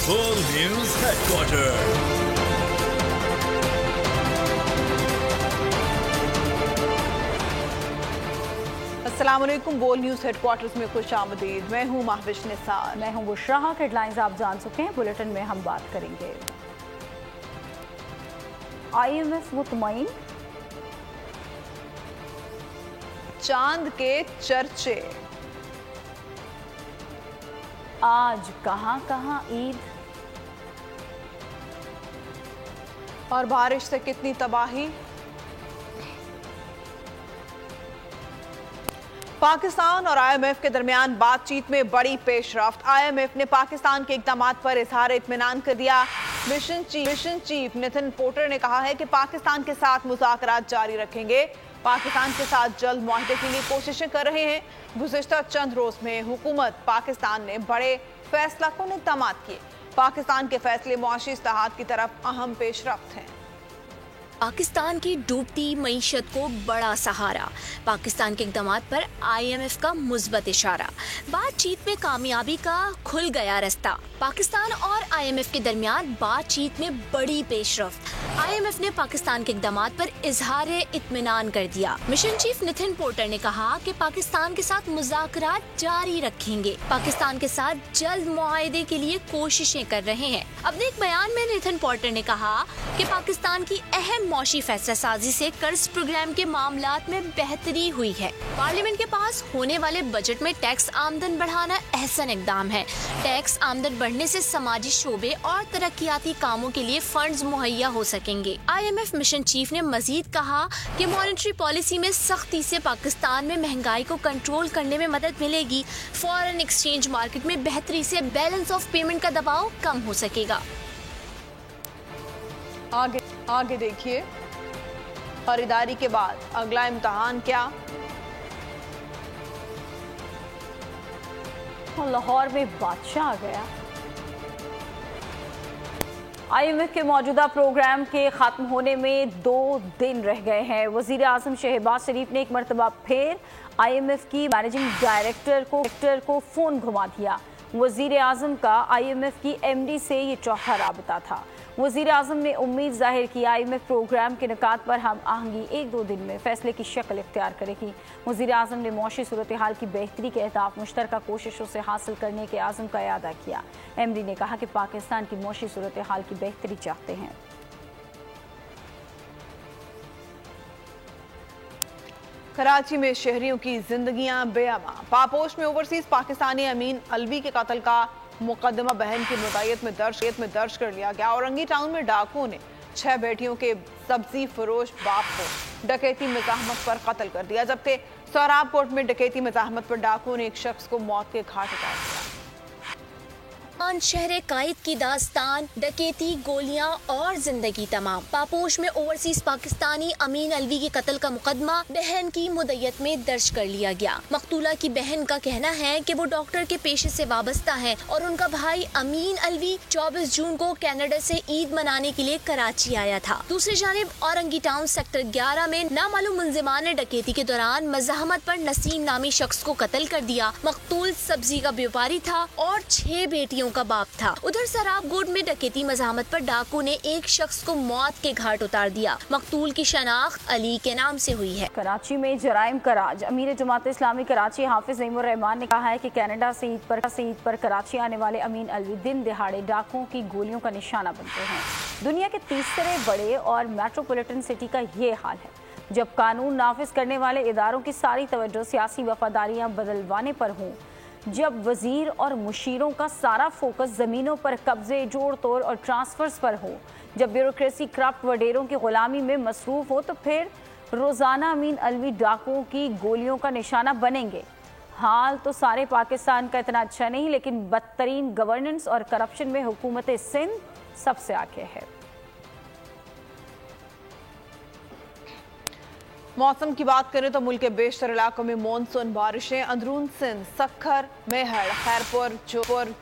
बोल news headquarter. अस्सलाम वालेकुम। बोल न्यूज हेडक्वार्टर्स में खुश आमदीद। मैं हूँ महविश निसार। मैं हूँ बुशरा। हेडलाइंस आप जान चुके हैं। बुलेटिन में हम बात करेंगे IMF मुतमईन, चांद के चर्चे, आज कहां कहां ईद, और बारिश से कितनी तबाही। पाकिस्तान और IMF के दरमियान बातचीत में बड़ी पेशरफ्त। IMF ने पाकिस्तान के इक़दामात पर इजहार इत्मीनान कर दिया। मिशन चीफ नितिन पोर्टर ने कहा है कि पाकिस्तान के साथ मुज़ाकरात जारी रखेंगे। पाकिस्तान के साथ जल्द मुआहदे के लिए कोशिशें कर रहे हैं। गुज़िश्ता चंद रोज में हुकूमत पाकिस्तान ने बड़े फैसला कुन इक़दामात किए। पाकिस्तान के फैसले मुआशी इस्लाहात की तरफ अहम पेशरफ्त हैं। पाकिस्तान की डूबती मईशत को बड़ा सहारा, पाकिस्तान के इक़दामात पर IMF का मुस्बत इशारा। बातचीत में कामयाबी का खुल गया रास्ता। पाकिस्तान और IMF के दरमियान बातचीत में बड़ी पेशरफ्त। IMF ने पाकिस्तान के इक़दामात पर इजहार इत्मीनान कर दिया। मिशन चीफ नितिन पोर्टर ने कहा कि पाकिस्तान के साथ मुज़ाकरात जारी रखेंगे। पाकिस्तान के साथ जल्द मुआहदे के लिए कोशिशें कर रहे हैं। अपने एक बयान में नितिन पोर्टर ने कहा कि पाकिस्तान की अहम मौशी फैसला साजी से कर्ज प्रोग्राम के मामलात में बेहतरी हुई है। पार्लियामेंट के पास होने वाले बजट में टैक्स आमदन बढ़ाना अहसन इकदाम है। टैक्स आमदन बढ़ने से समाजी शोबे और तरक्याती कामों के लिए फंड्स मुहैया हो सकेंगे। IMF मिशन चीफ ने मजीद कहा कि मॉनेटरी पॉलिसी में सख्ती से पाकिस्तान में महंगाई को कंट्रोल करने में मदद मिलेगी। फॉरेन एक्सचेंज मार्केट में बेहतरी से बैलेंस ऑफ पेमेंट का दबाव कम हो सकेगा। आगे देखिए, खरीदारी के बाद अगला इम्तिहान क्या। लाहौर में बादशाह आ गया। IMF के मौजूदा प्रोग्राम के खत्म होने में 2 दिन रह गए हैं। वजीर आजम शहबाज शरीफ ने एक मरतबा फिर IMF की मैनेजिंग डायरेक्टर को फोन घुमा दिया। वजीर आजम का IMF की MD से ये चौथा राबता था। वजीर आजम ने उम्मीद जाहिर की IMF प्रोग्राम के निकात पर हम आहंगी 1-2 दिन में फैसले की शक्ल इख्तियार करेगी। वजीर आजम ने मौशी सूरत हाल की बेहतरी के अहदाफ मुश्तरका कोशिशों से हासिल करने के आज़म का इयादा किया। MD ने कहा कि पाकिस्तान की मौशी सूरत हाल की बेहतरी चाहते हैं। कराची में शहरियों की जिंदगियां बेअमा। पापोश में ओवरसीज पाकिस्तानी अमीन अलवी के कत्ल का मुकदमा बहन की मुदायत में दर्ज कर लिया गया। औरंगी टाउन में डाकुओं ने 6 बेटियों के सब्जी फरोश बाप को डकैती मज़ाहमत पर कत्ल कर दिया, जबकि सोहराब कोर्ट में डकैती मज़ाहमत पर डाकुओं ने एक शख्स को मौत के घाट उतार दिया। शहर कायद की दास्तान, डकैती, गोलियां और जिंदगी तमाम। पापोश में ओवरसीज पाकिस्तानी अमीन अलवी के कत्ल का मुकदमा बहन की मुदय्यत में दर्ज कर लिया गया। मकतूला की बहन का कहना है कि वो डॉक्टर के पेशे से वाबस्ता है और उनका भाई अमीन अलवी 24 जून को कनाडा से ईद मनाने के लिए कराची आया था। दूसरी जानिब औरंगी टाउन सेक्टर 11 में नामालूम मुंजिमान ने डकैती के दौरान मज़ाहमत पर नसीम नामी शख्स को कत्ल कर दिया। मकतूल सब्जी का व्यापारी था और 6 बेटियों का बाप था। उधर सराबगोड में डकैती मज़ाहमत पर डाकू ने एक शख्स को मौत के घाट उतार दिया। मकतूल की शनाख्त अली के नाम से हुई है। कराची में जराइम का राज। अमीर जमात इस्लामी कराची हाफिज नईमुर रहमान ने कहा है कि कनाडा से ईद पर कराची आने वाले अमीन अलवी दिन दिहाड़े डाकुओं की गोलियों का निशाना बनते हैं। दुनिया के तीसरे बड़े और मेट्रोपॉलिटन सिटी का ये हाल है। जब कानून नाफिज करने वाले इदारों की सारी तवज्जो सियासी वफादारियां बदलवाने पर हों, जब वजीर और मुशीरों का सारा फोकस ज़मीनों पर कब्जे, जोड़ तोड़ और ट्रांसफर्स पर हो, जब ब्यूरोक्रेसी करप्ट वडेरों की गुलामी में मसरूफ हो, तो फिर रोज़ाना अमीन अलवी डाकुओं की गोलियों का निशाना बनेंगे। हाल तो सारे पाकिस्तान का इतना अच्छा नहीं, लेकिन बदतरीन गवर्नेंस और करप्शन में हुकूमत सिंध सबसे आगे है। मौसम की बात करें तो मुल्क के बेशतर इलाकों में मानसून बारिशें। अंदरून सिंध, सक्खर, मेहर, खैरपुर,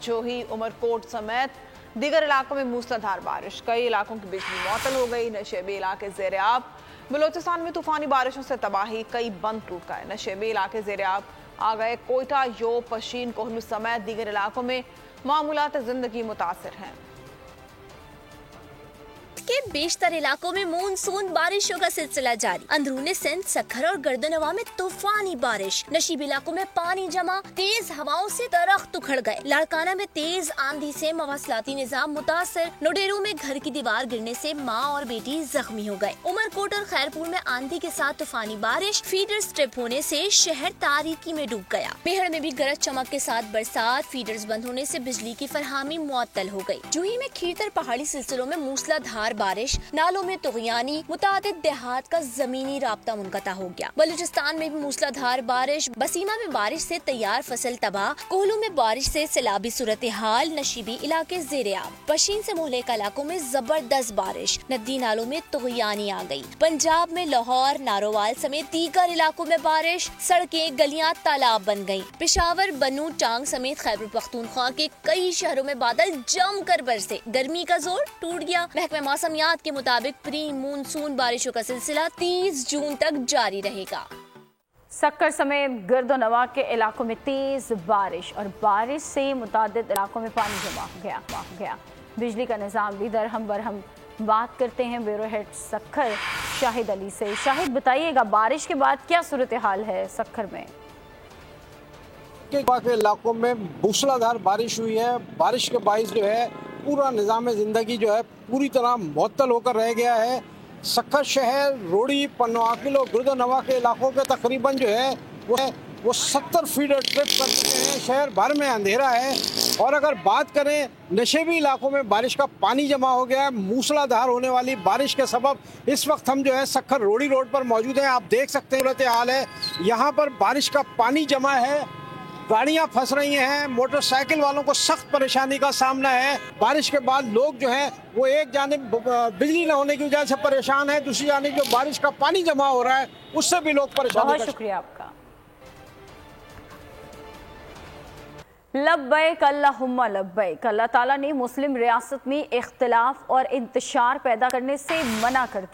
जोही, उमरकोट समेत दीगर इलाकों में मूसलाधार बारिश। कई इलाकों की बिजली मुअत्तल हो गई। नशेबी इलाके ज़ेर-ए-आब। बलोचिस्तान में तूफानी बारिशों से तबाही, कई बंद टूट गए। नशेबी इलाके ज़ेर-ए-आब आ गए। कोयटा, योब, पशीन, कोहलू समेत दीगर इलाकों में मामूलात जिंदगी मुतासिर हैं। के बेशतर इलाकों में मानसून बारिशों का सिलसिला जारी। अंदरूनी सिंध, सक्खर और गर्दनवा में तूफानी बारिश। नशीब इलाकों में पानी जमा, तेज हवाओं से दरख्त उखड़ गए। लाड़काना में तेज आंधी से मवासलाती निजाम मुतासर। नोडेरू में घर की दीवार गिरने से माँ और बेटी जख्मी हो गए। उमरकोट और खैरपुर में आंधी के साथ तूफानी बारिश। फीडर स्ट्रिप होने से शहर तारीकी में डूब गया। मेहर में भी गरज चमक के साथ बरसात। फीडर्स बंद होने से बिजली की फरहामी मुअत्तल हो गई। जूही में खीरतर पहाड़ी सिलसिलों में मूसलाधार बारिश। नालों में तुगयानी, मुतादिद देहात का जमीनी राब्ता मुनक़ता हो गया। बलूचिस्तान में भी मूसलाधार बारिश। बसीमा में बारिश से तैयार फसल तबाह। कोहलू में बारिश से सैलाबी सूरत हाल। नशीबी इलाके ज़ेर-ए-आब। पशीन से मोहल्ले के इलाकों में जबरदस्त बारिश। नदी नालों में तुगयानी आ गई। पंजाब में लाहौर, नारोवाल समेत दीगर इलाकों में बारिश। सड़कें, गलियां तालाब बन गयी। पेशावर, बनू, टांग समेत खैबर पख्तूनख्वा के कई शहरों में बादल जमकर बरसे। गर्मी का जोर टूट गया। महकमा मौसमियात के मुताबिक प्री मानसून बारिशों का सिलसिला 30 जून तक जारी रहेगा। सक्कर समेत गर्दोनवा के इलाकों में तेज बारिश और बारिश से मुतादिद इलाकों में पानी जमा हो गया। बिजली का निज़ाम भी दरहम बरहम। बात करते हैं ब्यूरो हेड सक्कर शाहिद अली से। शाहिद, बताइएगा बारिश के बाद क्या सूरत हाल है सक्कर में? के इलाकों में मूसलाधार बारिश हुई है। बारिश के बाइस जो है पूरा निज़ाम ज़िंदगी जो है पूरी तरह मुअत्तल होकर रह गया है। सक्कर शहर, रोड़ी, पन्नवाकिल और गुर्दनवा के इलाकों के तकरीबन जो है वो 70 फीडर ट्रिप कर चुके हैं। शहर भर में अंधेरा है। और अगर बात करें नशेबी इलाकों में बारिश का पानी जमा हो गया है। मूसलाधार होने वाली बारिश के सबब इस वक्त हम जो है सक्कर रोड़ी रोड पर मौजूद हैं। आप देख सकते हैं सूरत हाल है। यहाँ पर बारिश का पानी जमा है, गाड़ियां फंस रही हैं, मोटरसाइकिल वालों को सख्त परेशानी का सामना है। बारिश के बाद लोग जो है वो एक जानिब बिजली न होने की वजह से परेशान है, दूसरी जानिब जो बारिश का पानी जमा हो रहा है उससे भी लोग परेशान। बहुत शुक्रिया आपका। लब्बैक अल्लाहुम्मा लब्बैक। अल्लाह ताला ने मुस्लिम रियासत में इख्तिलाफ और इंतशार पैदा करने से मना कर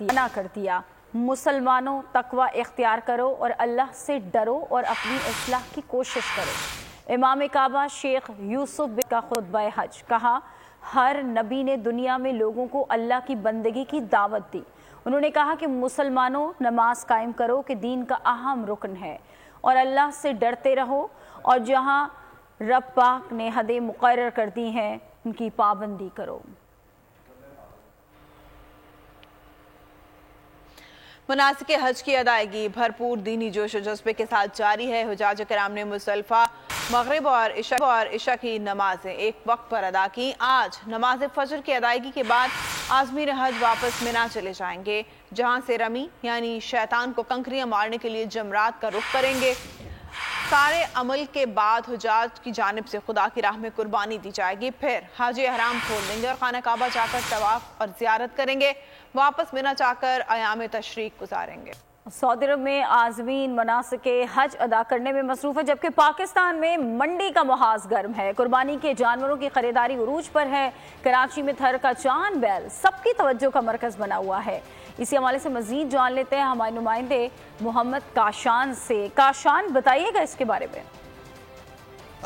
दिया। मुसलमानों, तकवा इख्तियार करो और अल्लाह से डरो और अपनी इस्लाह की कोशिश करो। इमाम काबा शेख यूसुफ का खुतबा हज। कहा, हर नबी ने दुनिया में लोगों को अल्लाह की बंदगी की दावत दी। उन्होंने कहा कि मुसलमानों, नमाज कायम करो कि दीन का अहम रुकन है और अल्लाह से डरते रहो और जहाँ रब पाक ने हदें मुकर्रर कर दी हैं उनकी पाबंदी करो। मुनासिक हज की अदायगी भरपूर दीनी जोश जज्बे के साथ जारी है। हुजाज किराम ने मुज़दलिफा, मगरिब और इशा की नमाजें एक वक्त पर अदा की। आज नमाज फजर की अदायगी के बाद आज़मीर हज वापस मिना चले जाएंगे, जहां से रमी यानी शैतान को कंकरियां मारने के लिए जमरात का रुख करेंगे। सारे अमल के बाद हुजाज की जानिब से खुदा की राह में कुर्बानी दी जाएगी। फिर हाजी अहराम खोल देंगे और खाना काबा जाकर तवाफ और ज़ियारत करेंगे। वापस मिना जाकर अयाम तशरीक गुजारेंगे। सऊदी अरब में आज़मीन मनासिक हज अदा करने में मसरूफ़ है, जबकि पाकिस्तान में मंडी का मुहाज गर्म है। कुर्बानी के जानवरों की खरीदारी उरूज पर है। कराची में थर का चांद बैल सबकी तवज्जो का मरकज़ बना हुआ है। इसी हवाले से मजीद जान लेते हैं हमारे नुमाइंदे मोहम्मद काशान से। काशान, बताइएगा इसके बारे में।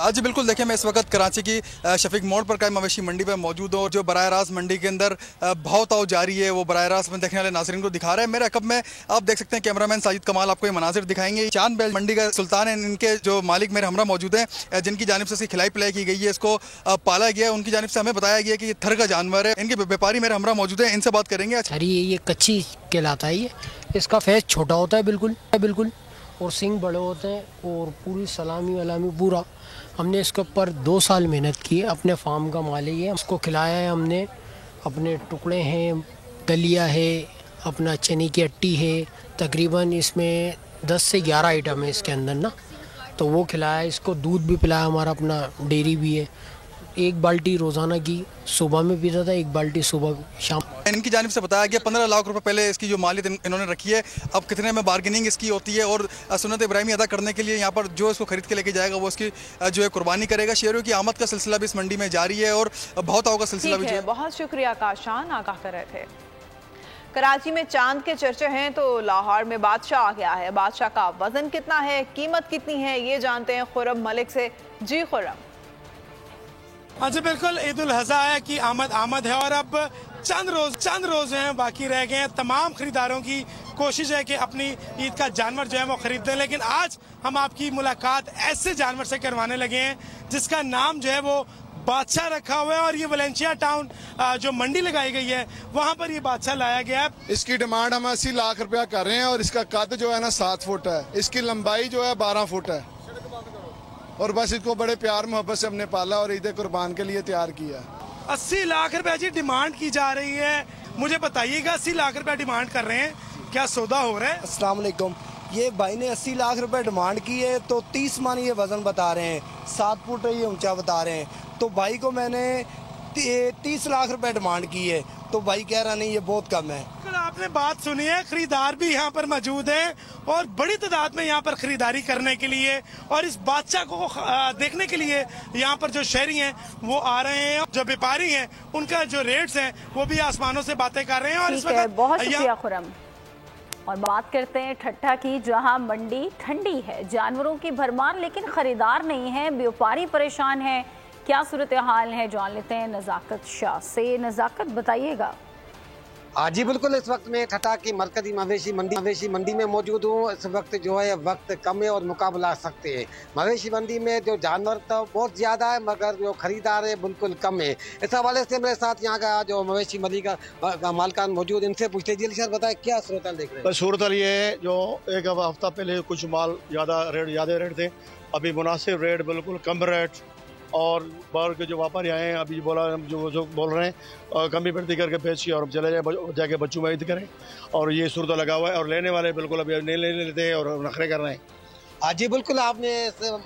जी बिल्कुल, देखिए मैं इस वक्त कराची की शफीक मोड़ पर कायम मवेशी मंडी पर मौजूद हूँ और जो बराह रास्त मंडी के अंदर भाव ताव जारी है वो बराह रास्त में देखने वाले नाज़रीन को दिखा रहा है। मेरे अकब में आप देख सकते हैं कैमरामैन साजिद कमाल आपको ये मनाजिर दिखाएंगे। चांद बैल मंडी का सुल्तान है, इनके जो मालिक मेरे हमरा मौजूद हैं, जिनकी जानिब से इसकी खिलाई पिलाई की गई है, इसको पाला गया है। उनकी जानिब से हमें बताया गया कि ये थर का जानवर है। इनके व्यापारी मेरे हमरा मौजूद है, इनसे बात करेंगे। ये कच्ची कहलाता है। इसका फैस छोटा होता है बिल्कुल और सिंग बड़े होते हैं और पूरी सलामी वलामी पूरा। हमने इसके ऊपर 2 साल मेहनत की है। अपने फार्म का माल है ये। उसको खिलाया है हमने। अपने टुकड़े हैं, दलिया है, अपना चने की अट्टी है। तकरीबन इसमें 10 से 11 आइटम है इसके अंदर ना, तो वो खिलाया। इसको दूध भी पिलाया, हमारा अपना डेयरी भी है। 1 बाल्टी रोज़ाना की सुबह में पीता था, 1 बाल्टी सुबह शाम। इनकी जानिब से बताया गया 15 लाख रुपए पहले इसकी जो मालियत इन्होंने रखी है। अब कितने में बार्गेनिंग इसकी होती है और सुन्नत इब्राहिमी अदा करने के लिए यहाँ पर जो इसको खरीद के लेके जाएगा वो इसकी जो है कुर्बानी करेगा। शेरों की आमद का सिलसिला भी इस मंडी में जारी है और बहुत का सिलसिला भी। बहुत शुक्रिया काशान, आगाह कर रहे थे। कराची में चांद के चर्चे हैं तो लाहौर में बादशाह आ गया है। बादशाह का वजन कितना है, कीमत कितनी है, ये जानते हैं खुर्रम मलिक से। जी खुर्रम। हाँ जी बिल्कुल, ईद उल अज़हा है कि आमद है और अब चंद रोज हैं बाकी रह गए हैं। तमाम खरीदारों की कोशिश है कि अपनी ईद का जानवर जो है वो खरीद लें, लेकिन आज हम आपकी मुलाकात ऐसे जानवर से करवाने लगे हैं जिसका नाम जो है वो बादशाह रखा हुआ है। और ये वलेंशिया टाउन जो मंडी लगाई गई है वहाँ पर ये बादशाह लाया गया है। इसकी डिमांड हम 80 लाख रुपया कर रहे हैं और इसका कद जो है ना 7 फुट है, इसकी लंबाई जो है 12 फुट है और बस इसको बड़े प्यार मोहब्बत से हमने पाला और ईद कुर्बान के लिए तैयार किया। 80 लाख रुपए जी डिमांड की जा रही है। मुझे बताइएगा 80 लाख रुपए डिमांड कर रहे हैं, क्या सौदा हो रहा है? अस्सलाम वालेकुम। ये भाई ने 80 लाख रुपए डिमांड की है तो 30 मन ये वजन बता रहे हैं, 7 फुट ये ऊंचा बता रहे हैं। तो भाई को मैंने 30 लाख रुपए डिमांड की है तो भाई कह रहा नहीं ये बहुत कम है। आपने बात सुनी है, खरीदार भी यहाँ पर मौजूद है और बड़ी तादाद में यहाँ पर खरीदारी करने के लिए और इस बादशाह को देखने के लिए यहाँ पर जो शहरी हैं वो आ रहे हैं। जो व्यापारी हैं उनका जो रेट्स हैं वो भी आसमानों से बातें कर रहे हैं। और इस वक्त बहुत शुक्रिया खुरम। और बात करते हैं ठट्ठा की, जहाँ मंडी ठंडी है, जानवरों की भरमार लेकिन खरीदार नहीं है, व्यापारी परेशान है। क्या सूरत हाल है जान लेते हैं नज़ाकत शाह से। नज़ाकत बताइएगा। हाँ जी बिल्कुल, इस वक्त मैं ठट्ठा की मरकजी मवेशी मंडी में मौजूद हूँ। इस वक्त जो है वक्त कम है और मुकाबला सकते हैं। मवेशी मंडी में जो जानवर तो बहुत ज़्यादा है मगर जो खरीदार है बिल्कुल कम है। इस हवाले से मेरे साथ यहाँ का जो मवेशी मंडी का मालकान मौजूद, इनसे पूछते जी सर बताए क्या सूरत देख रहे हैं? सूरत ये है जो एक हफ्ता पहले कुछ माल ज़्यादा रेट थे, अभी मुनासिब रेट, बिल्कुल कम रेट। और बाहर के जो व्यापारी आए हैं अभी जो बोल रहे हैं कमी बढ़ती करके बेचिए और चले जाए जाके बच्चों में ईद करें। और ये सूरत लगा हुआ है और लेने वाले बिल्कुल अभी नहीं लेते हैं और नखरे कर रहे हैं। हाँ जी बिल्कुल, आपने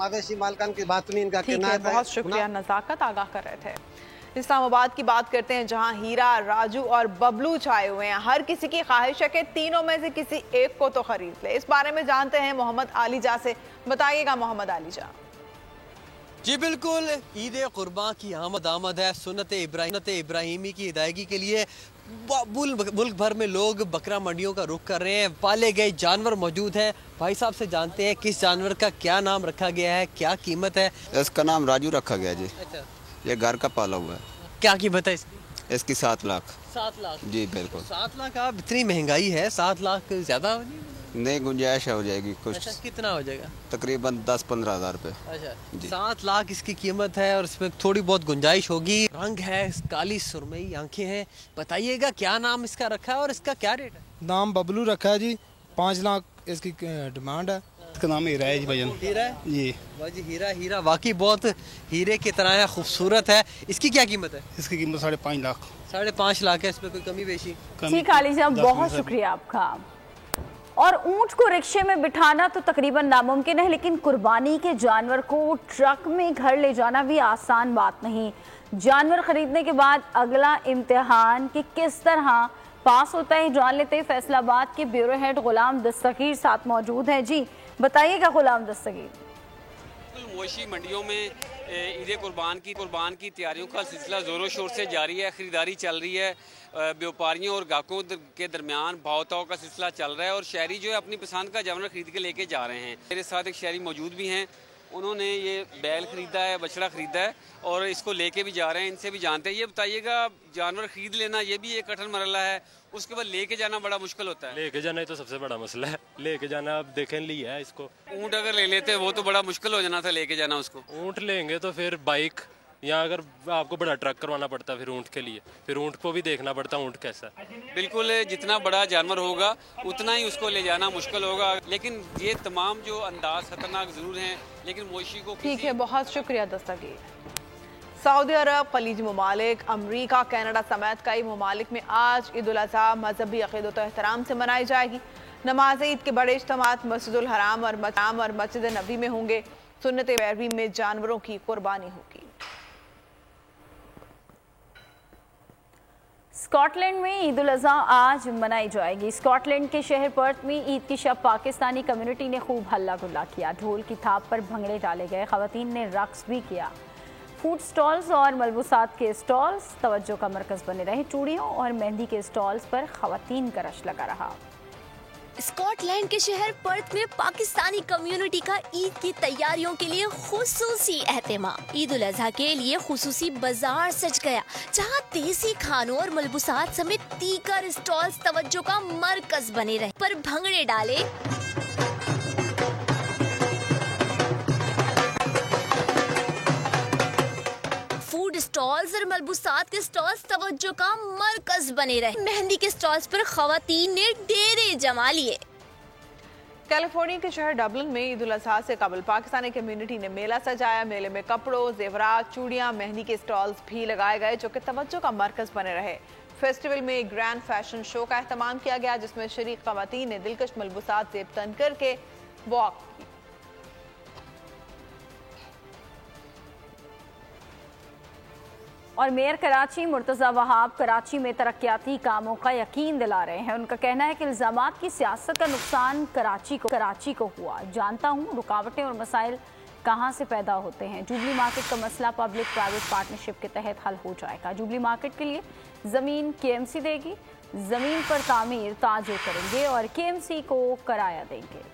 मवेशी मालकान की बात सुनी, इनका कहना है। बहुत शुक्रिया नज़ाकत, आगाह कर रहे थे। इस्लामाबाद की बात करते हैं जहां हीरा, राजू और बबलू छाए हुए हैं। हर किसी की ख्वाहिश है कि तीनों में से किसी एक को तो खरीद ले। इस बारे में जानते हैं मोहम्मद आलीजा से। बताइएगा मोहम्मद आलीजा। जी बिल्कुल, ईद कुर्बान की आमद है। सुन्नत इब्राहिमी की अदायगी के लिए मुल्क भर में लोग बकरा मंडियों का रुख कर रहे हैं। पाले गए जानवर मौजूद हैं। भाई साहब से जानते हैं किस जानवर का क्या नाम रखा गया है, क्या कीमत है? इसका नाम राजू रखा गया जी। अच्छा। ये घर का पाला हुआ है। क्या कीमत है इसकी? 7 लाख। 7 लाख जी बिल्कुल। 7 लाख। आप इतनी महंगाई है, 7 लाख ज्यादा नहीं, गुंजाइश हो जाएगी कुछ। अच्छा, कितना हो जाएगा? तकरीबन 10-15 हज़ार रुपए। अच्छा, 7 लाख इसकी कीमत है और इसमें थोड़ी बहुत गुंजाइश होगी। रंग है, काली सुरमई आंखें हैं। बताइएगा क्या नाम इसका रखा है और इसका क्या रेट है? नाम बबलू रखा है जी, 5 लाख इसकी डिमांड है। इसका नाम हीरा है जी भजन। हीरा है जी। वाह जी, हीरा वाकई बहुत हीरे की तरह है, खूबसूरत है। इसकी क्या कीमत है? इसकी कीमत 5.5 लाख। 5.5 लाख है। इसमें कोई कमी बेशी? ठीक आलीजा, बहुत शुक्रिया आपका। और ऊंट को रिक्शे में बिठाना तो तकरीबन नामुमकिन है, लेकिन कुर्बानी के जानवर को ट्रक में घर ले जाना भी आसान बात नहीं। जानवर खरीदने के बाद अगला इम्तिहान कि किस तरह पास होता है जान लेते हैं। फैसलाबाद के ब्यूरो हेड गुलाम दस्तगीर साथ मौजूद हैं। जी बताइएगा गुलाम दस्तगीर। मवेशी मंडियों में ईद कुर्बान की तैयारियों का सिलसिला ज़ोरों शोर से जारी है। ख़रीदारी चल रही है, व्यापारियों और ग्राहकों के दरमियान भाव ताव का सिलसिला चल रहा है और शहरी जो है अपनी पसंद का जानवर खरीद के लेके जा रहे हैं। मेरे साथ एक शहरी मौजूद भी हैं, उन्होंने ये बैल ख़रीदा है, बछड़ा ख़रीदा है और इसको लेके भी जा रहे हैं। इनसे भी जानते हैं। ये बताइएगा, जानवर ख़रीद लेना ये भी एक कठिन मरला है, उसके बाद लेके जाना बड़ा मुश्किल होता है। लेके जाना ही तो सबसे बड़ा मसला है। लेके जाना अब देखें लिया है इसको। ऊँट अगर ले लेते वो तो बड़ा मुश्किल हो जाना था लेके जाना उसको। ऊँट लेंगे तो फिर बाइक या अगर आपको बड़ा ट्रक करवाना पड़ता फिर ऊँट के लिए, फिर ऊँट को भी देखना पड़ता ऊँट कैसा है। बिल्कुल, जितना बड़ा जानवर होगा उतना ही उसको ले जाना मुश्किल होगा। लेकिन ये तमाम जो अंदाज खतरनाक जरूर हैं, लेकिन मवेशी को ठीक है। बहुत शुक्रिया दस्तगीर। सऊदी अरब, खलीजी ममालिक, अमरीका, कनाडा समेत कई ममालिक में आज ईद उल अज़हा मजहबी अक़ीदत और एहतराम से मनाई जाएगी। नमाज ईद के बड़े इज्तिमात मस्जिदुल हराम और मस्जिद नबी में होंगे। सुन्नत पैरवी में जानवरों की कुर्बानी होगी। स्कॉटलैंड में ईद उल अज़हा आज मनाई जाएगी। स्कॉटलैंड के शहर पर्थ में ईद की शब पाकिस्तानी कम्युनिटी ने खूब हल्ला गुल्ला किया। ढोल की थाप पर भंगड़े डाले गए, ख़वातीन ने रक्स भी किया। फूड स्टॉल्स और मलबूसात के स्टॉल्स तवज्जो का मरकज़ बने रहे। चूड़ियों और मेहंदी के स्टॉल्स पर ख़वातीन का रश लगा रहा। स्कॉटलैंड के शहर पर्थ में पाकिस्तानी कम्युनिटी का ईद की तैयारियों के लिए खुसूसी एहतमाम। ईद उल अजहा के लिए खुसूसी बाजार सज गया, जहां देसी खानों और मलबूसात समेत दीगर स्टॉल्स तवज्जो का मरकज बने रहे। पर भंगड़े डाले फूड स्टॉल्स और मलबूसात के स्टॉल्स तवज्जो का मरकज बने रहे। मेहंदी के स्टॉल्स पर खवातीन ने डेरे जमा लिए। कैलिफोर्निया के शहर डबलिन में ईद उल अजहा से कबल पाकिस्तानी कम्युनिटी ने मेला सजाया। मेले में कपड़ों, जेवरात, चूड़ियां, मेहंदी के स्टॉल्स भी लगाए गए, जो कि तवज्जो का मरकज बने रहे। फेस्टिवल में एक ग्रैंड फैशन शो का एहतमाम किया गया, जिसमें शरीक खवातीन ने दिलकश मलबूसात जेब तन करके वॉक की। और मेयर कराची मुर्तज़ा वहाब कराची में तरक्याती कामों का यकीन दिला रहे हैं। उनका कहना है कि इल्ज़ामात की सियासत का नुकसान कराची को हुआ। जानता हूँ रुकावटें और मसाइल कहाँ से पैदा होते हैं। जुबली मार्केट का मसला पब्लिक प्राइवेट पार्टनरशिप के तहत हल हो जाएगा। जुबली मार्केट के लिए ज़मीन KMC देगी, ज़मीन पर तामीर ताजर करेंगे और KMC को किराया देंगे।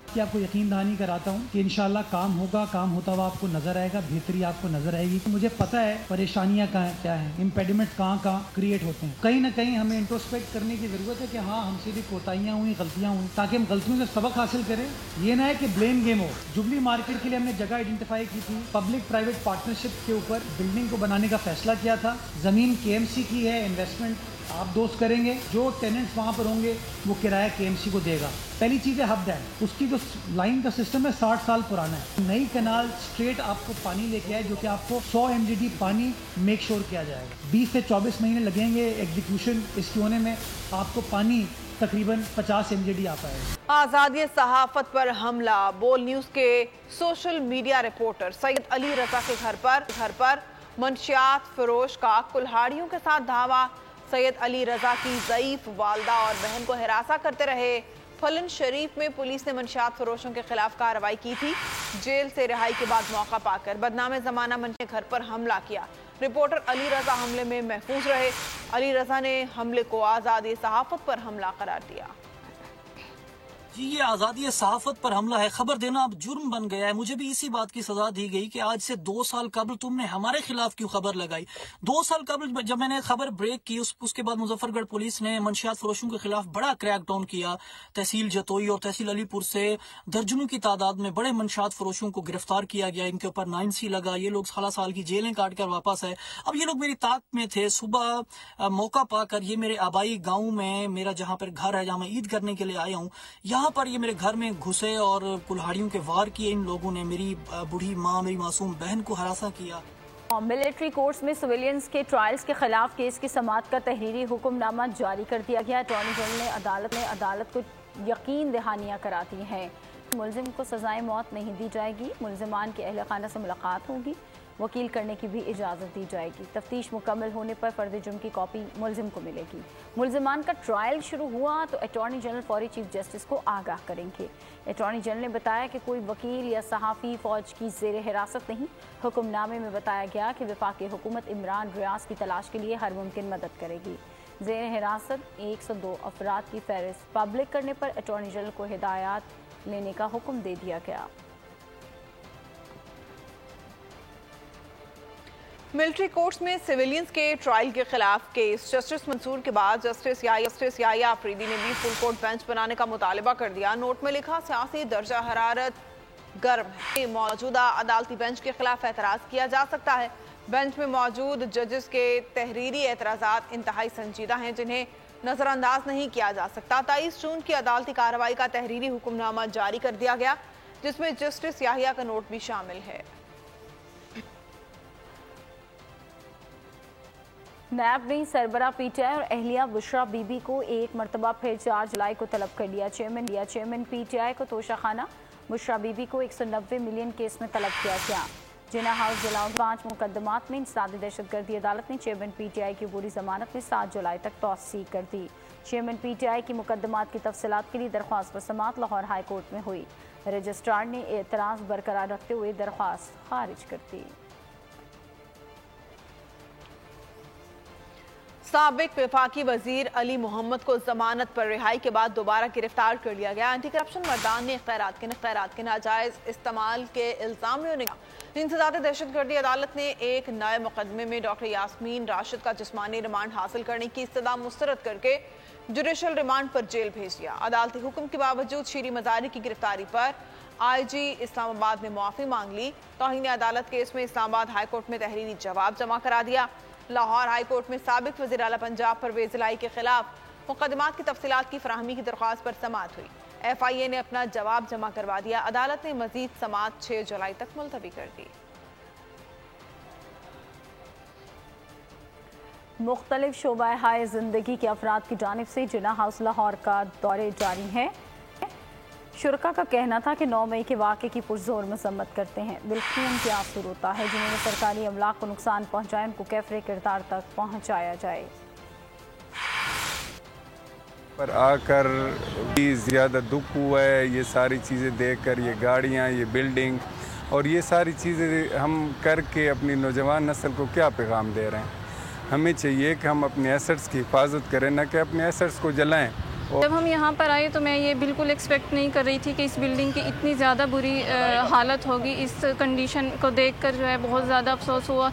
कि आपको यकीन दहानी कराता हूँ कि इंशाल्लाह काम होगा, काम होता हुआ आपको नजर आएगा, बेहतरी आपको नजर आएगी। मुझे पता है परेशानियाँ क्या हैं, इम्पेडिमेंट कहाँ क्रिएट होते हैं। कहीं ना कहीं हमें इंट्रोस्पेक्ट करने की जरूरत है कि हाँ हमसे भी कोताहियाँ हुई, गलतियाँ हुई, ताकि हम गलतियों से सबक हासिल करें। ये ना है कि ब्लेम गेम हो। जुबली मार्केट के लिए हमने जगह आइडेंटिफाई की थी, पब्लिक प्राइवेट पार्टनरशिप के ऊपर बिल्डिंग को बनाने का फैसला किया था। जमीन KMC की है, इन्वेस्टमेंट आप दोस्त करेंगे, जो टेनेंट्स वहाँ पर होंगे वो किराया KMC को देगा। पहली चीज़ है हब डैम, उसकी जो लाइन का सिस्टम है 60 साल पुराना है। नई कैनाल स्ट्रेट आपको पानी लेके आए, जो कि आपको 100 MGD पानी मेक श्योर किया जाएगा। 20 से 24 महीने लगेंगे एग्जीक्यूशन इसके होने में, आपको पानी तकरीबन 50 MGD आ पाएगा। आज़ादी सहाफत पर हमला। बोल न्यूज़ के social media reporter Syed Ali Raza के घर पर मंशियात फरोश का कुल्हाड़ियों के साथ धावा। सैयद अली रजा की ज़ईफ वालदा और बहन को हिरासा करते रहे। फलन शरीफ में पुलिस ने मंशियात फरोशों के खिलाफ कार्रवाई की थी। जेल से रिहाई के बाद मौका पाकर बदनाम ज़माना मंच ने घर पर हमला किया। रिपोर्टर अली रजा हमले में महफूज रहे। अली रजा ने हमले को आज़ादी सहाफत पर हमला करार दिया। जी ये आज़ादी सहाफत पर हमला है, खबर देना अब जुर्म बन गया है। मुझे भी इसी बात की सजा दी गई कि आज से 2 साल कबल तुमने हमारे खिलाफ क्यों खबर लगाई। 2 साल कबल जब मैंने खबर ब्रेक की, उसके बाद मुजफ्फरगढ़ पुलिस ने मंशियात फरोशों के खिलाफ बड़ा क्रैकडाउन किया। तहसील जतोई और तहसील अलीपुर से दर्जनों की तादाद में बड़े मंशियात फरोशों को गिरफ्तार किया गया। इनके ऊपर 9C लगा। ये लोग 16 साल की जेलें काट कर वापस आए। अब ये लोग मेरी ताक में थे। सुबह मौका पाकर ये मेरे आबाई गाँव में, मेरा जहाँ पर घर है, जहाँ मैं ईद करने के लिए आया हूँ, यहाँ पर ये मेरे घर में घुसे और कुल्हाड़ियों के वार किए इन लोगों ने। मेरी बूढ़ी माँ, मेरी मासूम बहन को हरासा किया। मिलिट्री कोर्ट्स में सिविलियंस के ट्रायल्स के खिलाफ केस की समाअत का तहरीरी हुक्मनामा जारी कर दिया गया। अटॉर्नी जनरल ने अदालत को यकीन दहानियाँ करा दी हैं। मुलजिम को सजाए मौत नहीं दी जाएगी। मुलजिमान के अहल खाना से मुलाकात होगी। वकील करने की भी इजाज़त दी जाएगी। तफ्तीश मुकम्मल होने पर फर्द जुर्म की कॉपी मुलजिम को मिलेगी। मुलजिमान का ट्रायल शुरू हुआ तो अटॉर्नी जनरल फौरी चीफ जस्टिस को आगाह करेंगे। अटॉर्नी जनरल ने बताया कि कोई वकील या सहाफ़ी फ़ौज की ज़ेर हिरासत नहीं। हुक्मनामे में बताया गया कि वफाकी हुकूमत इमरान रियाज की तलाश के लिए हर मुमकिन मदद करेगी। ज़ेर हिरासत 102 अफराद की फहरिस्त पब्लिक करने पर अटॉर्नी जनरल को हिदायत लेने का हुक्म दे दिया गया। मिलिट्री कोर्ट्स में सिविलियंस के ट्रायल के खिलाफ केस। जस्टिस मंसूर के बाद जस्टिस याहिया अफरीदी ने भी फुल कोर्ट बेंच बनाने का मुतालबा कर दिया। नोट में लिखा, सियासी दर्जा हरारत गर्म है। मौजूदा अदालती बेंच के खिलाफ एतराज़ किया जा सकता है। बेंच में मौजूद जजेस के तहरीरी एतराज़ात इंतहाई संजीदा हैं, जिन्हें नज़रअंदाज नहीं किया जा सकता। 23 जून की अदालती कार्रवाई का तहरीरी हुक्मनामा जारी कर दिया गया, जिसमें जस्टिस याहिया का नोट भी शामिल है। नैब ने सरबरा PTI और अहलिया बुशरा बीबी को एक मरतबा फिर 4 जुलाई को तलब कर लिया। चेयरमैन PTI को तोशाखाना, बुशरा बीबी को 190 मिलियन केस में तलब किया गया। जिना हाउस जलाओ 5 मुकदमात में इंसदादी दहशतगर्दी अदालत ने चेयरमैन PTI की पूरी जमानत में 7 जुलाई तक तौसीह कर दी। चेयरमैन PTI की मुकदमात की तफसीलात के लिए दरख्वास्त पर समाअत लाहौर हाई कोर्ट में हुई। रजिस्ट्रार ने एतराज़ बरकरार रखते हुए दरख्वास्त खारिज कर दी। साबिक वफाकी वजीर अली मोहम्मद को जमानत पर रिहाई के बाद दोबारा गिरफ्तार कर लिया गया। एंटी करप्शन मर्दान ने खैरात के नाजायज इस्तेमाल के इल्जाम में इंसदाद दहशतगर्दी अदालत ने एक नए मुकदमे में डॉक्टर यास्मीन राशिद का जिस्मानी रिमांड हासिल करने की इस्तदा मुस्तरद करके जुडिशल रिमांड पर जेल भेज दिया। अदालती हुक्म के बावजूद शीरी मजारी की गिरफ्तारी पर IG इस्लामाबाद ने मुआफी मांग ली। तौहीन अदालत केस में इस्लामाबाद हाईकोर्ट में तहरीरी जवाब जमा करा दिया। लाहौर हाईकोर्ट में साबिक वज़ीर आला पंजाब परवेज इलाही के खिलाफ मुकदमात की तफसीलात की फराहमी की दरख्वास्त पर समाअत हुई। FIA ने अपना जवाब जमा करवा दिया। अदालत ने मजीद समाअत 6 जुलाई तक मुलतवी कर दी। मुख्तलिफ शोबा हाय जिंदगी के अफराद की जानिब से जिन्ना हाउस लाहौर का दौरे जारी हैं। शुरका का कहना था कि 9 मई के वाक़े की पुरजोर मजम्मत करते हैं। दिलखून के आंसू रोता है। जिन्होंने सरकारी अमलाक को नुकसान पहुँचाए उनको कैफरे किरदार तक पहुँचाया जाए। पर आकर भी ज़्यादा दुख हुआ है ये सारी चीज़ें देखकर, ये गाड़ियाँ, ये बिल्डिंग और ये सारी चीज़ें हम करके अपनी नौजवान नस्ल को क्या पैगाम दे रहे हैं। हमें चाहिए कि हम अपने एसेट्स की हिफाजत करें, न कि अपने एसेट्स को जलाएं। जब हम यहाँ पर आए तो मैं ये बिल्कुल एक्सपेक्ट नहीं कर रही थी कि इस बिल्डिंग की इतनी ज़्यादा बुरी हालत होगी। इस कंडीशन को देखकर जो है बहुत ज़्यादा अफसोस हुआ।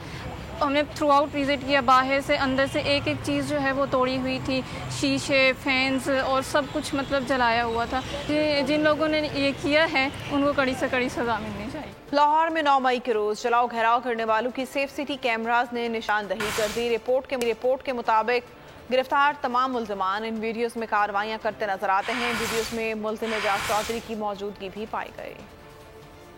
हमने थ्रू आउट विज़िट किया, बाहर से अंदर से एक एक चीज़ जो है वो तोड़ी हुई थी, शीशे, फैंस और सब कुछ मतलब जलाया हुआ था। जिन लोगों ने ये किया है उनको कड़ी से कड़ी सज़ा मिलनी चाहिए। लाहौर में 9 मई के रोज जलाओ घेराव करने वालों की सेफ सिटी कैमराज ने निशानदही कर दी। रिपोर्ट के मुताबिक गिरफ्तार तमाम मुल्ज़िमान इन वीडियोस में कार्रवाइयां करते नजर आते हैं। वीडियोस में मुल्ज़िम एजाज चौधरी की मौजूदगी भी पाई गई।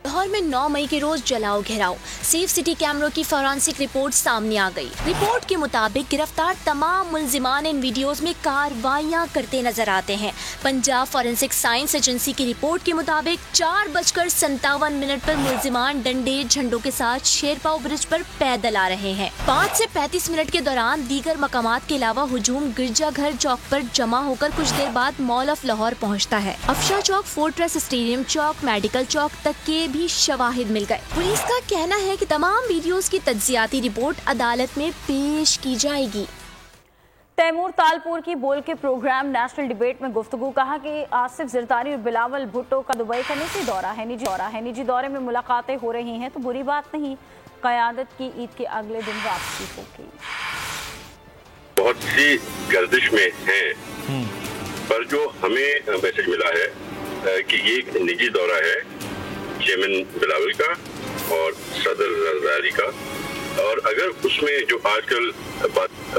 लाहौर में 9 मई के रोज जलाओ घेराव, सेफ सिटी कैमरों की फॉरेंसिक रिपोर्ट सामने आ गई। रिपोर्ट के मुताबिक गिरफ्तार तमाम मुल्जिमान इन वीडियोस में कार्रवाइयां करते नजर आते हैं। पंजाब फॉरेंसिक साइंस एजेंसी की रिपोर्ट के मुताबिक 4:57 पर मुल्जिमान डंडे झंडों के साथ शेरपाव ब्रिज पर पैदल आ रहे हैं। 5 से 35 मिनट के दौरान दीगर मकामात के अलावा हुजूम गिरजाघर चौक पर जमा होकर कुछ देर बाद मॉल ऑफ लाहौर पहुँचता है। अफशा चौक, फोर्ट्रेस स्टेडियम चौक, मेडिकल चौक तक के भी शवाहिद मिल गए। पुलिस का कहना है कि तमाम वीडियोस की तज्जियाती रिपोर्ट अदालत में पेश की जाएगी। तैमूर तालपुर की बोल के प्रोग्राम नेशनल डिबेट में गुफ्तगू, कहा कि आसिफ जरदारी और बिलावल भुट्टो का दुबई का निजी दौरा है। निजी दौरे में मुलाकातें हो रही हैं तो बुरी बात नहीं। क़यादत की ईद के अगले दिन वापसी होगी। बहुत सी गर्दिश में है, पर जो हमें मैसेज मिला है कि ये एक निजी दौरा है चेयरमैन बिलावल का और सदर जरदारी का, और अगर उसमें जो आजकल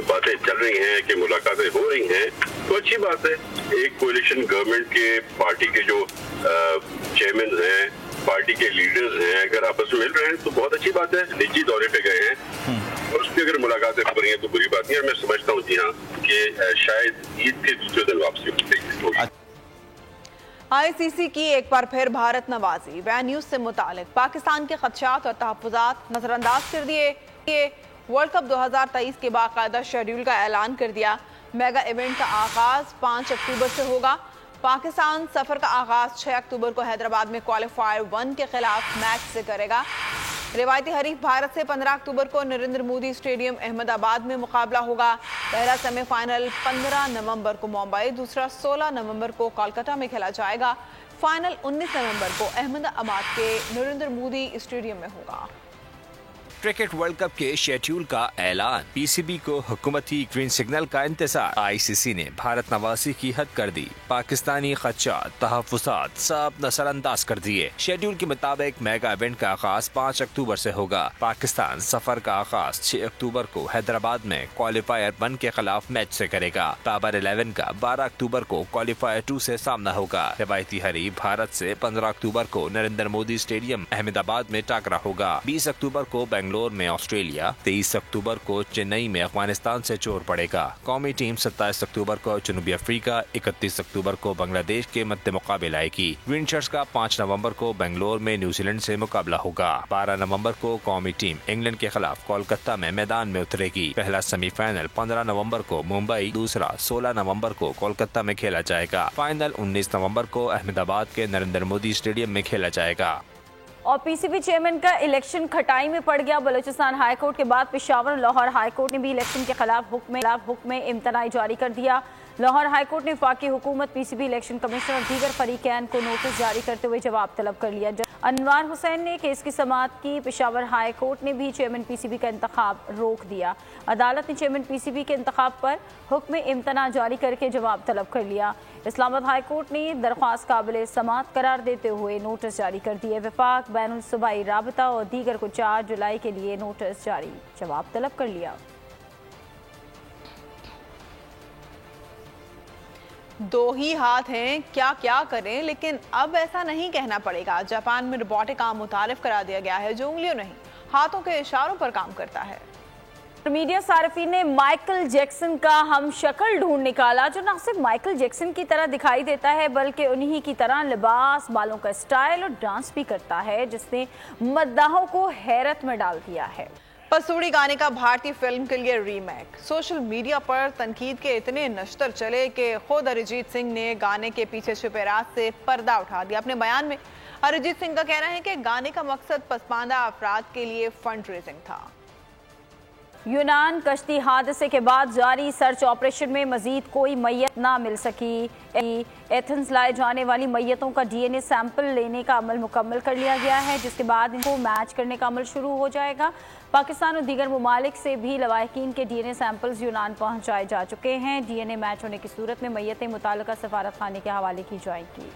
बातें चल रही हैं कि मुलाकातें हो रही हैं तो अच्छी बात है। एक कोalition गवर्नमेंट के पार्टी के जो चेयरमैन हैं, पार्टी के लीडर्स हैं, अगर आपस में मिल रहे हैं तो बहुत अच्छी बात है। निजी दौरे पे गए हैं और उसकी अगर मुलाकातें हो रही हैं तो बुरी बात नहीं है। मैं समझता हूँ जी हाँ कि शायद ईद के दूसरे दिन वापसी होगी। ICC की एक बार फिर भारत नवाजी। वै न्यूज से मुतालिक पाकिस्तान के खदशात और तहफ़्फ़ुज़ात नजरअंदाज कर दिए। वर्ल्ड कप 2023 के बाकायदा शेड्यूल का ऐलान कर दिया। मेगा इवेंट का आगाज 5 अक्टूबर से होगा। पाकिस्तान सफर का आगाज 6 अक्टूबर को हैदराबाद में क्वालिफायर 1 के खिलाफ मैच से करेगा। रिवायती हरीफ भारत से 15 अक्टूबर को नरेंद्र मोदी स्टेडियम अहमदाबाद में मुकाबला होगा। पहला सेमीफाइनल 15 नवंबर को मुंबई, दूसरा 16 नवंबर को कोलकाता में खेला जाएगा। फाइनल 19 नवंबर को अहमदाबाद के नरेंद्र मोदी स्टेडियम में होगा। क्रिकेट वर्ल्ड कप के शेड्यूल का ऐलान, PCB को हुकूमती ग्रीन सिग्नल का इंतजार। ICC ने भारत नवासी की हद कर दी। पाकिस्तानी खदशात, तहफ़्फ़ुज़ात सब नजरअंदाज कर दिए। शेड्यूल के मुताबिक मेगा इवेंट का आगाज 5 अक्टूबर से होगा। पाकिस्तान सफर का आगाज 6 अक्टूबर को हैदराबाद में क्वालिफायर 1 के खिलाफ मैच से करेगा। पावर 11 का 12 अक्टूबर को क्वालिफायर 2 से सामना होगा। रिवायती हरीफ भारत से 15 अक्टूबर को नरेंद्र मोदी स्टेडियम अहमदाबाद में टाकरा होगा। 20 अक्टूबर को बेंगलोर में ऑस्ट्रेलिया, 23 अक्टूबर को चेन्नई में अफगानिस्तान से जोर पड़ेगा। कौमी टीम 27 अक्टूबर को जनूबी अफ्रीका, 31 अक्टूबर को बांग्लादेश के मद्दे मुकाबले आएगी। ग्रीन शर्ट्स का 5 नवंबर को बेंगलोर में न्यूजीलैंड से मुकाबला होगा। 12 नवंबर को कौमी टीम इंग्लैंड के खिलाफ कोलकाता में मैदान में उतरेगी। पहला सेमीफाइनल 15 नवंबर को मुंबई, दूसरा 16 नवंबर को कोलकाता में खेला जाएगा। फाइनल 19 नवंबर को अहमदाबाद के नरेंद्र मोदी स्टेडियम में खेला जाएगा। और पीसीबी चेयरमैन का इलेक्शन खटाई में पड़ गया। बलूचिस्तान हाईकोर्ट के बाद पेशावर और लाहौर हाईकोर्ट ने भी इलेक्शन के खिलाफ हुक्म इम्तनाई जारी कर दिया। लाहौर हाईकोर्ट ने वफाकी हुकूमत, पीसीबी इलेक्शन कमीशनर और दीगर फरीकैन को नोटिस जारी करते हुए जवाब तलब कर लिया। अनवार हुसैन ने केस की समाअत की। पेशावर हाई कोर्ट ने भी चेयरमैन पीसीबी का इंतखाब रोक दिया। अदालत ने चेयरमैन पीसीबी के इंतखाब पर हुक्म इम्तना जारी करके जवाब तलब कर लिया। इस्लामाबाद हाई कोर्ट ने दरख्वास्त काबिल समाअत करार देते हुए नोटिस जारी कर दिए। वफाक, बैनुल सूबाई राबता और दीगर को 4 जुलाई के लिए नोटिस जारी, जवाब तलब कर लिया। दो ही हाथ हैं, क्या क्या करें, लेकिन अब ऐसा नहीं कहना पड़ेगा। जापान में रोबोटिक आर्म मुतारिफ करा दिया गया है जो उंगलियों नहीं हाथों के इशारों पर काम करता है। मीडिया सार्फिन ने माइकल जैक्सन का हम शक्ल ढूंढ निकाला जो न सिर्फ माइकल जैक्सन की तरह दिखाई देता है बल्कि उन्हीं की तरह लिबास, बालों का स्टाइल और डांस भी करता है, जिसने मद्दाहों को हैरत में डाल दिया है। पसूड़ी गाने का भारतीय फिल्म के लिए रीमेक। सोशल मीडिया पर तनकीद के इतने नश्तर चले कि खुद अरिजीत सिंह ने गाने के पीछे छुपे राज से पर्दा उठा दिया। अपने बयान में अरिजीत सिंह का कहना है कि गाने का मकसद पसमानदा अफराद के लिए फंड रेजिंग था। यूनान कश्ती हादसे के बाद जारी सर्च ऑपरेशन में मजीद कोई मैयत ना मिल सकी। एथेंस लाए जाने वाली मैयतों का डीएनए सैंपल लेने का अमल मुकम्मल कर लिया गया है, जिसके बाद इनको मैच करने का अमल शुरू हो जाएगा। पाकिस्तान और दीगर ममालिक से भी लवाहिकीन के डीएनए सैंपल्स यूनान पहुंचाए जा चुके हैं। डीएनए मैच होने की सूरत में मैयतें मुताल्लिका सफारत खाने के हवाले की जाएंगी।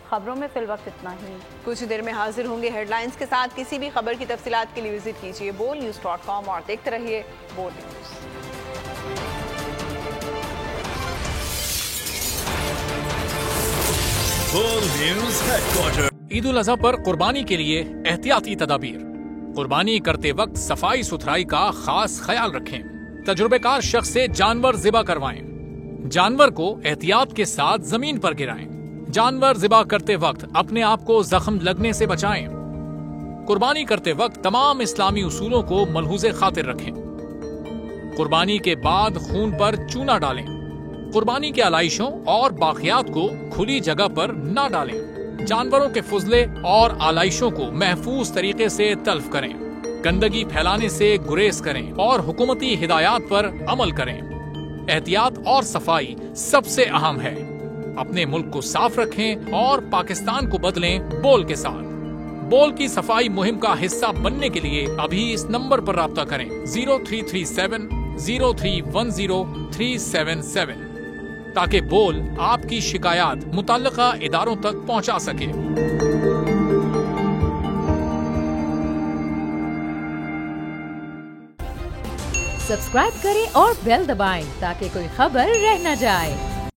खबरों में फिल वक्त इतना ही। कुछ देर में हाजिर होंगे हेडलाइंस के साथ। किसी भी खबर की तफसीलात के लिए विजिट कीजिए bolnews.com और देखते रहिए बोल न्यूज। बोल न्यूज हेडक्वार्टर। ईद उल अजहा पर कुर्बानी के लिए एहतियाती तदाबीर। कुर्बानी करते वक्त सफाई सुथराई का खास ख्याल रखें। तजुर्बेकार शख्स से जानवर ज़िबा करवाएं। जानवर को एहतियात के साथ जमीन पर गिराएं। जानवर ज़िबा करते वक्त अपने आप को जख्म लगने से बचाएं। कुर्बानी करते वक्त तमाम इस्लामी उसूलों को मलहूज़े खातिर रखें। कुर्बानी के बाद खून पर चूना डालें। कुर्बानी के आलाइशों और बाकियात को खुली जगह पर न डालें। जानवरों के फुजले और आलाइशों को महफूज तरीके से तल्फ करें। गंदगी फैलाने से गुरेज करें और हुकूमती हिदायत पर अमल करें। एहतियात और सफाई सबसे अहम है। अपने मुल्क को साफ रखें और पाकिस्तान को बदलें बोल के साथ। बोल की सफाई मुहिम का हिस्सा बनने के लिए अभी इस नंबर पर राब्ता करें 0337 0310 377 ताकि बोल आपकी शिकायत मुतल्लिका इदारों तक पहुंचा सके। सब्सक्राइब करें और बेल दबाएं ताकि कोई खबर रह न जाए।